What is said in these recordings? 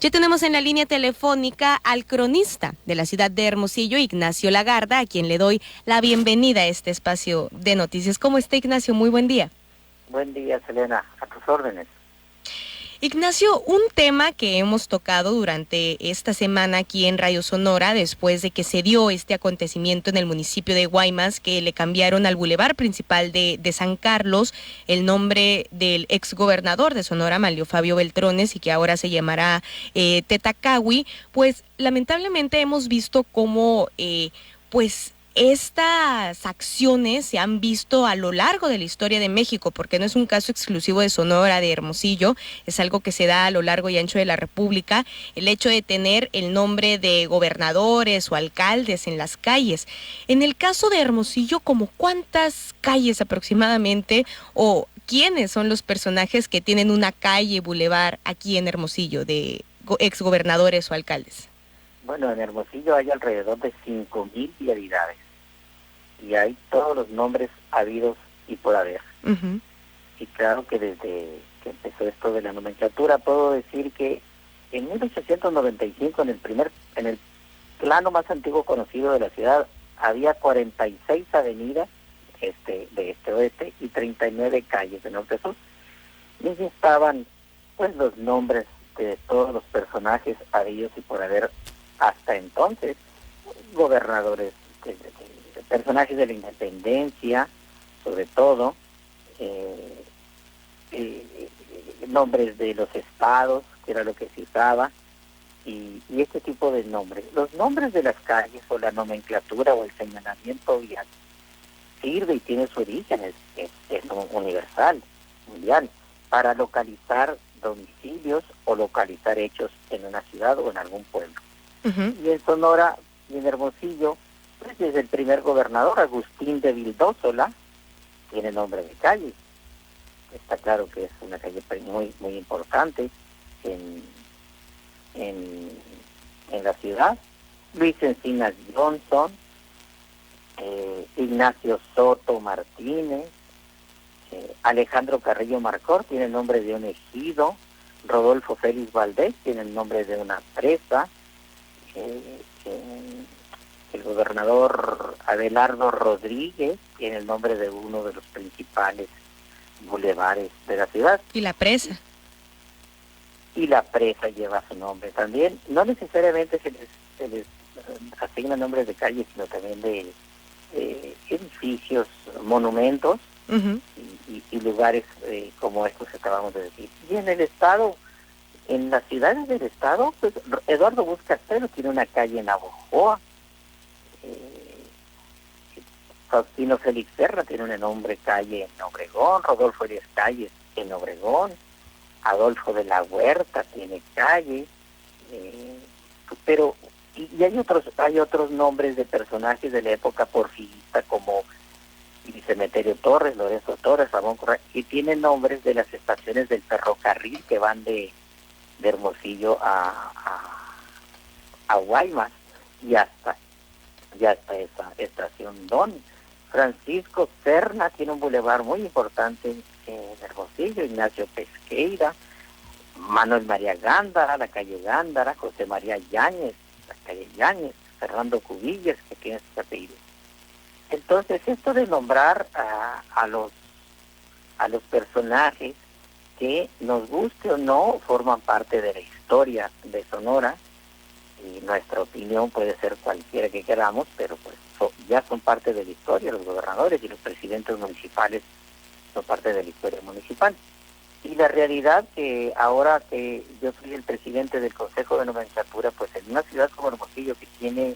Ya tenemos en la línea telefónica al cronista de la ciudad de Hermosillo, Ignacio Lagarda, a quien le doy la bienvenida a este espacio de noticias. ¿Cómo está, Ignacio? Muy buen día. Buen día, Selena, a tus órdenes. Ignacio, un tema que hemos tocado durante esta semana aquí en Radio Sonora, después de que se dio este acontecimiento en el municipio de Guaymas, que le cambiaron al bulevar principal de San Carlos el nombre del exgobernador de Sonora, Manlio Fabio Beltrones, y que ahora se llamará Tetacawi, pues lamentablemente hemos visto cómo pues estas acciones se han visto a lo largo de la historia de México, porque no es un caso exclusivo de Sonora, de Hermosillo, es algo que se da a lo largo y ancho de la República, el hecho de tener el nombre de gobernadores o alcaldes en las calles. En el caso de Hermosillo, ¿como cuántas calles aproximadamente o quiénes son los personajes que tienen una calle, bulevar aquí en Hermosillo de exgobernadores o alcaldes? Bueno, en Hermosillo hay alrededor de 5,000 vialidades y hay todos los nombres habidos y por haber. Uh-huh. Y claro que desde que empezó esto de la nomenclatura, puedo decir que en 1895, en el plano más antiguo conocido de la ciudad, había 46 avenidas de este a oeste y 39 calles de norte a sur. Y allí estaban pues los nombres de todos los personajes habidos y por haber hasta entonces, gobernadores, personajes de la independencia, sobre todo, nombres de los estados, que era lo que se usaba, y este tipo de nombres. Los nombres de las calles o la nomenclatura o el señalamiento vial sirve y tiene su origen, es universal, mundial, para localizar domicilios o localizar hechos en una ciudad o en algún pueblo. Uh-huh. Y en Sonora y en Hermosillo, pues desde el primer gobernador, Agustín de Vildósola, tiene nombre de calle. Está claro que es una calle muy muy importante en la ciudad. Luis Encinas Johnson, Ignacio Soto Martínez, Alejandro Carrillo Marcor tiene el nombre de un ejido, Rodolfo Félix Valdés tiene el nombre de una presa, el gobernador Abelardo Rodríguez tiene el nombre de uno de los principales bulevares de la ciudad. ¿Y la presa? Y la presa lleva su nombre también. No necesariamente se les asignan nombres de calles, sino también de edificios, monumentos. Uh-huh. y lugares como estos que acabamos de decir. Y en el estado, en las ciudades del estado, pues Eduardo Bustos Castelo tiene una calle en Navojoa, Faustino Félix Serra tiene un nombre calle en Obregón, Rodolfo Elias Calles en Obregón, Adolfo de la Huerta tiene calle, pero y hay otros nombres de personajes de la época porfirista como Cementerio Torres, Lorenzo Torres, Ramón Correa, que tienen nombres de las estaciones del ferrocarril que van de Hermosillo a Guaymas y hasta esa estación Don. Francisco Serna tiene un bulevar muy importante en Hermosillo, Ignacio Pesqueira, Manuel María Gándara, la calle Gándara, José María Yáñez, la calle Yáñez, Fernando Cubillas, que tiene sus apellidos. Entonces, esto de nombrar a los personajes que, nos guste o no, forman parte de la historia de Sonora, y nuestra opinión puede ser cualquiera que queramos, pero pues ya son parte de la historia. Los gobernadores y los presidentes municipales son parte de la historia municipal. Y la realidad que ahora que yo soy el presidente del Consejo de Nomenclatura, pues en una ciudad como Hermosillo, que tiene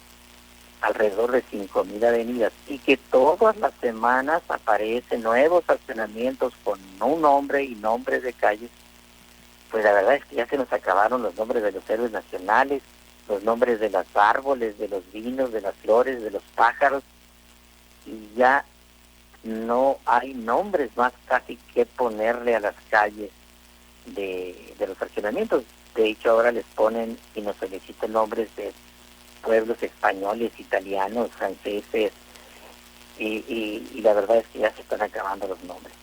alrededor de 5,000 avenidas y que todas las semanas aparecen nuevos accionamientos con un nombre y nombres de calles, pues la verdad es que ya se nos acabaron los nombres de los héroes nacionales, los nombres de los árboles, de los vinos, de las flores, de los pájaros, y ya no hay nombres más casi que ponerle a las calles de los accionamientos. De hecho, ahora les ponen y nos solicitan nombres de pueblos españoles, italianos, franceses, y la verdad es que ya se están acabando los nombres.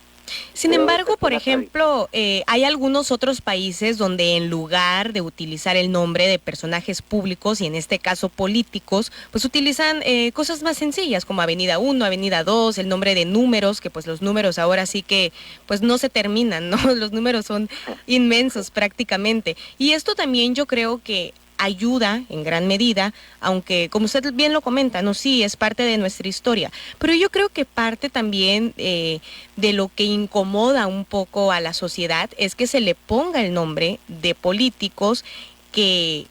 Sin Pero esa embargo, es por una tradición. ejemplo, hay algunos otros países donde en lugar de utilizar el nombre de personajes públicos, y en este caso políticos, pues utilizan cosas más sencillas como Avenida 1, Avenida 2, el nombre de números, que pues los números ahora sí que pues no se terminan, ¿no? Los números son inmensos prácticamente. Y esto también yo creo que ayuda en gran medida, aunque como usted bien lo comenta, no, sí, es parte de nuestra historia, pero yo creo que parte también de lo que incomoda un poco a la sociedad es que se le ponga el nombre de políticos que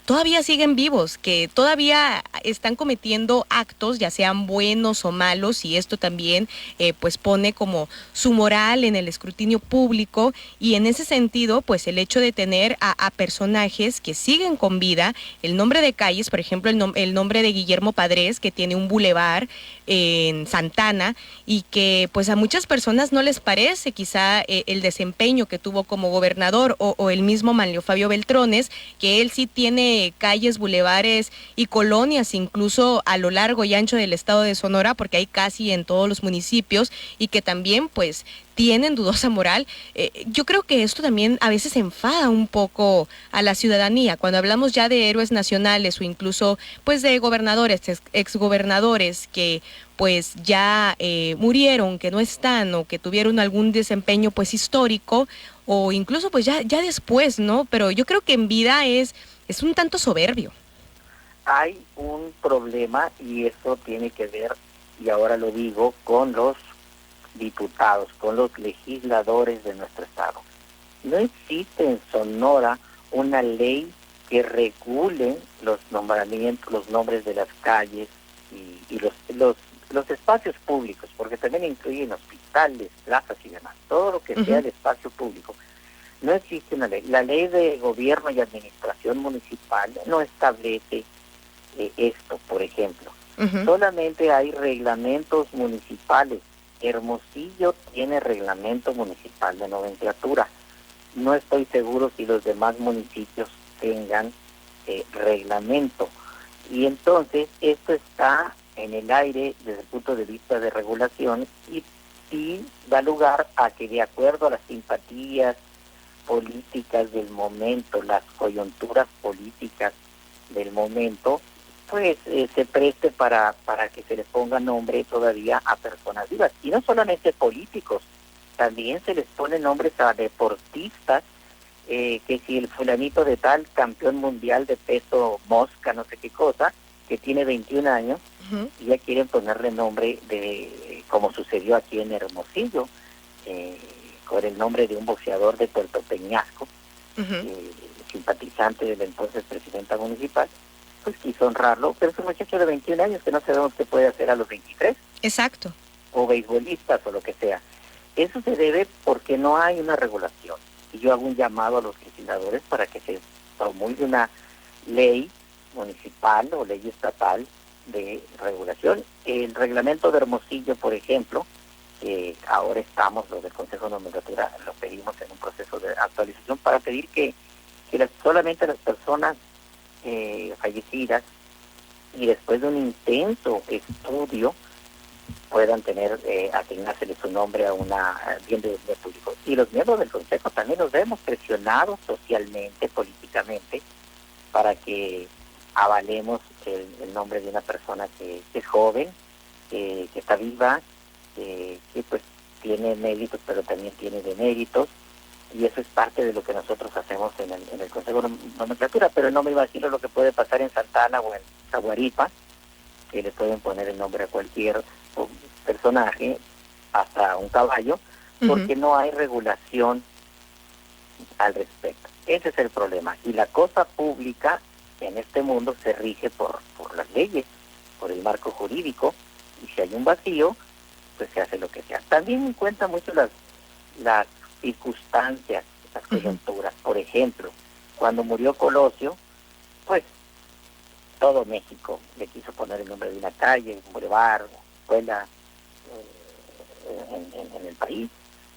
todavía siguen vivos, que todavía están cometiendo actos, ya sean buenos o malos, y esto también pues pone como su moral en el escrutinio público, y en ese sentido pues el hecho de tener a personajes que siguen con vida, el nombre de calles, por ejemplo el nombre de Guillermo Padres, que tiene un bulevar en Santana, y que pues a muchas personas no les parece quizá el desempeño que tuvo como gobernador, o el mismo Manlio Fabio Beltrones, que él sí tiene calles, bulevares y colonias incluso a lo largo y ancho del estado de Sonora, porque hay casi en todos los municipios, y que también pues tienen dudosa moral. Yo creo que esto también a veces enfada un poco a la ciudadanía cuando hablamos ya de héroes nacionales o incluso pues de gobernadores, exgobernadores que pues ya murieron, que no están o que tuvieron algún desempeño pues histórico, o incluso pues ya después, ¿no? Pero yo creo que en vida es un tanto soberbio. Hay un problema y eso tiene que ver, y ahora lo digo, con los diputados, con los legisladores de nuestro estado. No existe en Sonora una ley que regule los nombramientos, los nombres de las calles y los espacios públicos, porque también incluyen hospitales, plazas y demás, todo lo que sea Uh-huh. el espacio público. No existe una ley. La ley de gobierno y administración municipal no establece esto, por ejemplo. Uh-huh. Solamente hay reglamentos municipales. Hermosillo tiene reglamento municipal de nomenclatura. No estoy seguro si los demás municipios tengan reglamento. Y entonces esto está en el aire desde el punto de vista de regulación y da lugar a que de acuerdo a las simpatías políticas del momento, las coyunturas políticas del momento, pues se preste para que se les ponga nombre todavía a personas vivas. Y no solamente políticos, también se les pone nombres a deportistas, que si el fulanito de tal, campeón mundial de peso mosca, no sé qué cosa, que tiene 21 años, Uh-huh. y ya quieren ponerle nombre de, como sucedió aquí en Hermosillo, con el nombre de un boxeador de Puerto Peñasco, Uh-huh. simpatizante de la entonces presidenta municipal, pues quiso honrarlo, pero es un muchacho de 21 años que no sabemos qué puede hacer a los 23, Exacto. o beisbolistas o lo que sea. Eso se debe porque no hay una regulación. Y yo hago un llamado a los legisladores para que se promulgue una ley municipal o ley estatal de regulación. El reglamento de Hermosillo, por ejemplo, que ahora estamos, los del Consejo de Nomenclatura, lo pedimos en un proceso de actualización para pedir que solamente las personas fallecidas y después de un intenso estudio puedan tener, asignárseles su nombre a una bien de público. Y los miembros del Consejo también nos vemos presionados socialmente, políticamente, para que avalemos el nombre de una persona que es joven, que está viva, que pues tiene méritos, pero también tiene deméritos, y eso es parte de lo que nosotros hacemos en el Consejo de Nomenclatura, pero no me imagino lo que puede pasar en Santana o en Zaguaripa, que le pueden poner el nombre a cualquier personaje, hasta un caballo, Uh-huh. porque no hay regulación al respecto. Ese es el problema. Y la cosa pública en este mundo se rige por las leyes, por el marco jurídico, y si hay un vacío, pues se hace lo que sea. También cuenta mucho las circunstancias, las coyunturas. Por ejemplo, cuando murió Colosio, pues todo México le quiso poner el nombre de una calle, un bulevar, escuela en el país,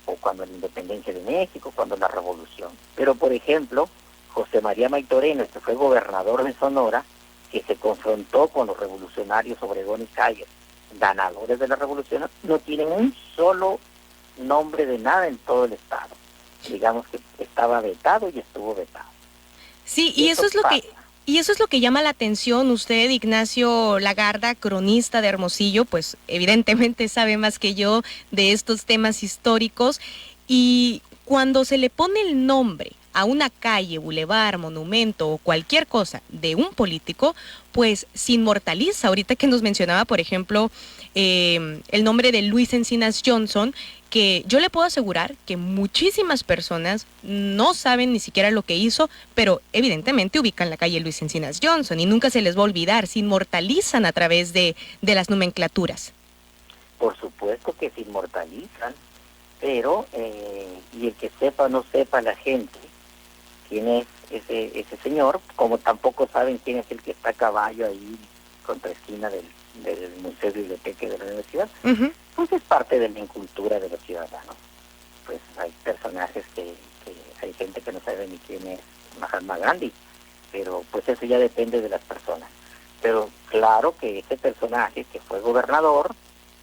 o cuando la independencia de México, cuando la revolución. Pero, por ejemplo, José María Maytorena, que fue gobernador de Sonora, que se confrontó con los revolucionarios Obregón y Calles, ganadores de la revolución, no tienen un solo nombre de nada en todo el estado. Digamos que estaba vetado y estuvo vetado. Sí, y eso es lo pasa. y eso es lo que llama la atención. Usted, Ignacio Lagarda, cronista de Hermosillo, pues evidentemente sabe más que yo de estos temas históricos. Y cuando se le pone el nombre a una calle, bulevar, monumento o cualquier cosa de un político, pues se inmortaliza. Ahorita que nos mencionaba, por ejemplo, el nombre de Luis Encinas Johnson, que yo le puedo asegurar que muchísimas personas no saben ni siquiera lo que hizo, pero evidentemente ubican la calle Luis Encinas Johnson y nunca se les va a olvidar, se inmortalizan a través de las nomenclaturas. Por supuesto que se inmortalizan, pero, y el que sepa o no sepa la gente quién es ese señor, como tampoco saben quién es el que está a caballo ahí contra esquina del Museo Biblioteca de la Universidad, pues es parte de la incultura de los ciudadanos. Pues hay personajes que hay gente que no sabe ni quién es Mahatma Gandhi, pero pues eso ya depende de las personas. Pero claro que ese personaje que fue gobernador,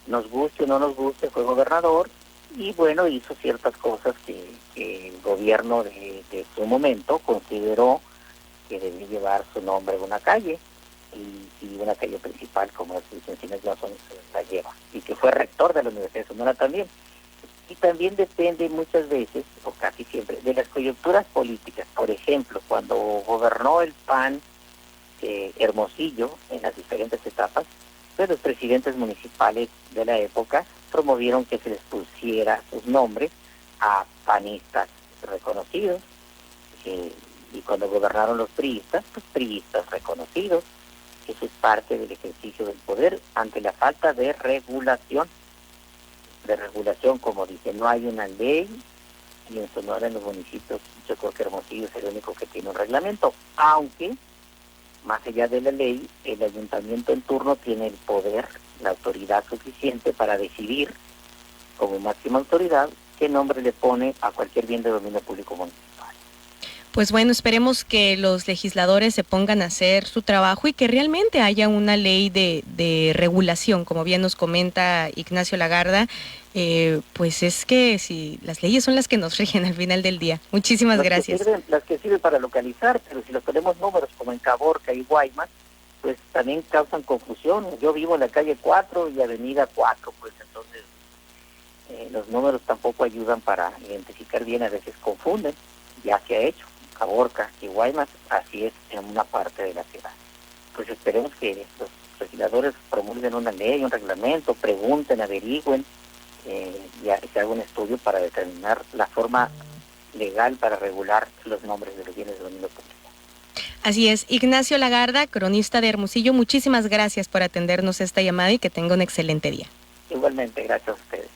nos guste o no nos guste, fue gobernador, y bueno, hizo ciertas cosas que el gobierno de su momento consideró que debía llevar su nombre a una calle, y una calle principal como es Luis Encinas Johnson la lleva, y que fue rector de la Universidad de Sonora también. Y también depende muchas veces, o casi siempre, de las coyunturas políticas. Por ejemplo, cuando gobernó el PAN Hermosillo en las diferentes etapas, pues los presidentes municipales de la época promovieron que se les pusiera sus nombres a panistas reconocidos, y cuando gobernaron los priistas, pues priistas reconocidos. Eso es parte del ejercicio del poder ante la falta de regulación. Como dice, no hay una ley, y en Sonora, en los municipios, yo creo que Hermosillo es el único que tiene un reglamento, aunque más allá de la ley, el ayuntamiento en turno tiene el poder, la autoridad suficiente para decidir, como máxima autoridad, qué nombre le pone a cualquier bien de dominio público municipal. Pues bueno, esperemos que los legisladores se pongan a hacer su trabajo y que realmente haya una ley de regulación, como bien nos comenta Ignacio Lagarda. Pues es que si las leyes son las que nos rigen al final del día. Muchísimas gracias. Las que sirven para localizar, pero si los tenemos números como en Caborca y Guaymas, pues también causan confusión. Yo vivo en la calle 4 y avenida 4, pues entonces los números tampoco ayudan para identificar bien, a veces confunden. Ya se ha hecho. Caborca y Guaymas, así es en una parte de la ciudad. Pues esperemos que los legisladores promulguen una ley, un reglamento, pregunten, averigüen, y se haga un estudio para determinar la forma legal para regular los nombres de los bienes de dominio público. Así es. Ignacio Lagarda, cronista de Hermosillo, muchísimas gracias por atendernos esta llamada y que tenga un excelente día. Igualmente, gracias a ustedes.